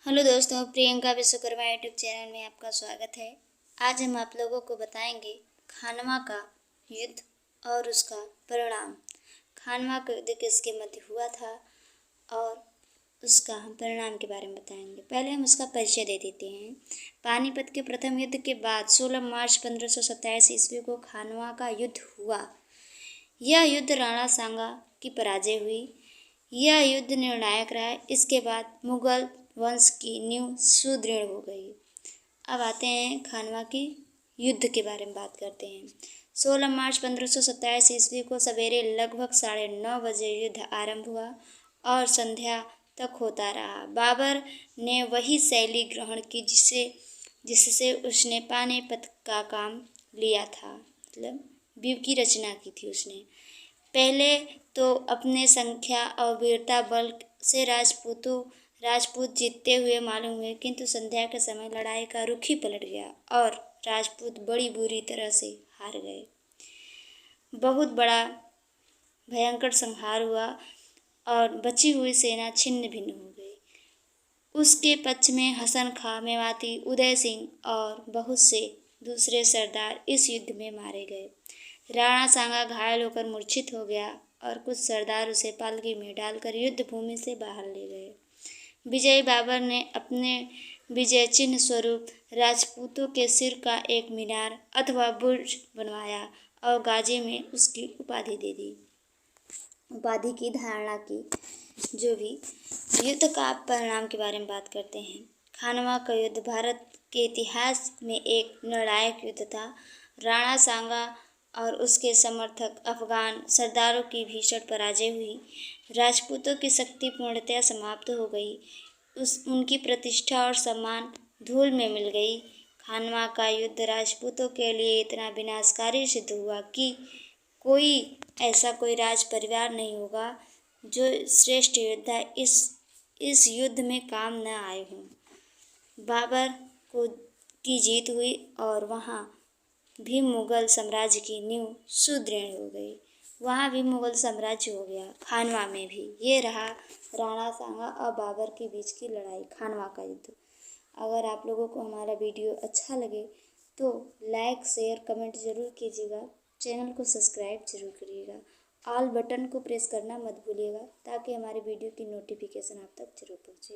Hello दोस्तों, Priyanka Vishwakarma YouTube channel में आपका स्वागत है। आज हम आप लोगों को बताएंगे खानवा का युद्ध और उसका परिणाम। खानवा का युद्ध किसके मध्य हुआ था और उसका हम परिणाम के बारे में बताएंगे। पहले हम उसका परिचय दे देते हैं। पानीपत के प्रथम युद्ध के बाद 16 मार्च 1527 ईस्वी को खानवा का युद्ध हुआ। यह युद्ध राणा सांगा की पराजय हुई। यह युद्ध निर्णायक रहा। इसके बाद मुगल वंश की नींव सुदृढ़ हो गई। अब आते हैं खानवा की युद्ध के बारे में बात करते हैं। 16 मार्च 1527 ईस्वी को सवेरे लगभग 9:30 बजे युद्ध आरंभ हुआ और संध्या तक होता रहा। बाबर ने वही शैली ग्रहण की जिससे उसने पानीपत का काम लिया था, मतलब व्यूह की रचना की थी उसने। पहले तो अपने संख्या और वीरता बल से राजपूत जीतते हुए मालूम हुए, किंतु संध्या के समय लड़ाई का रुख ही पलट गया और राजपूत बड़ी बुरी तरह से हार गए। बहुत बड़ा भयंकर संहार हुआ और बची हुई सेना छिन्न भिन्न हो गई। उसके पक्ष में हसन खां, मेवाती, उदय सिंह और बहुत से दूसरे सरदार इस युद्ध में मारे गए। राणा सांगा घायल होकर मूर्छित हो गया और कुछ सरदार उसे पालकी में डालकर युद्ध भूमि से बाहर ले गए। विजयी बाबर ने अपने विजय चिन्ह स्वरूप राजपूतों के सिर का एक मीनार अथवा बुर्ज बनवाया और गाजी में उसकी उपाधि की धारणा की। जो भी युद्ध का परिणाम के बारे में बात करते हैं। खानवा का युद्ध भारत के इतिहास में एक निर्णायक युद्ध था। राणा सांगा और उसके समर्थक अफगान सरदारों की भीषण पराजय हुई। राजपूतों की शक्ति पूर्णतः समाप्त हो गई। उनकी प्रतिष्ठा और सम्मान धूल में मिल गई। खानवा का युद्ध राजपूतों के लिए इतना विनाशकारी सिद्ध हुआ कि ऐसा कोई राज परिवार नहीं होगा जो श्रेष्ठ योद्धा इस युद्ध में काम न आए हों। बाबर की जीत हुई और वहाँ भी मुगल साम्राज्य की नींव सुदृढ़ हो गई। वहाँ भी मुगल साम्राज्य हो गया, खानवा में भी। ये रहा राणा सांगा और बाबर के बीच की लड़ाई, खानवा का युद्ध। अगर आप लोगों को हमारा वीडियो अच्छा लगे तो लाइक, शेयर, कमेंट ज़रूर कीजिएगा। चैनल को सब्सक्राइब जरूर करिएगा। ऑल बटन को प्रेस करना मत भूलिएगा ताकि हमारे वीडियो की नोटिफिकेशन आप तक जरूर पहुँचे।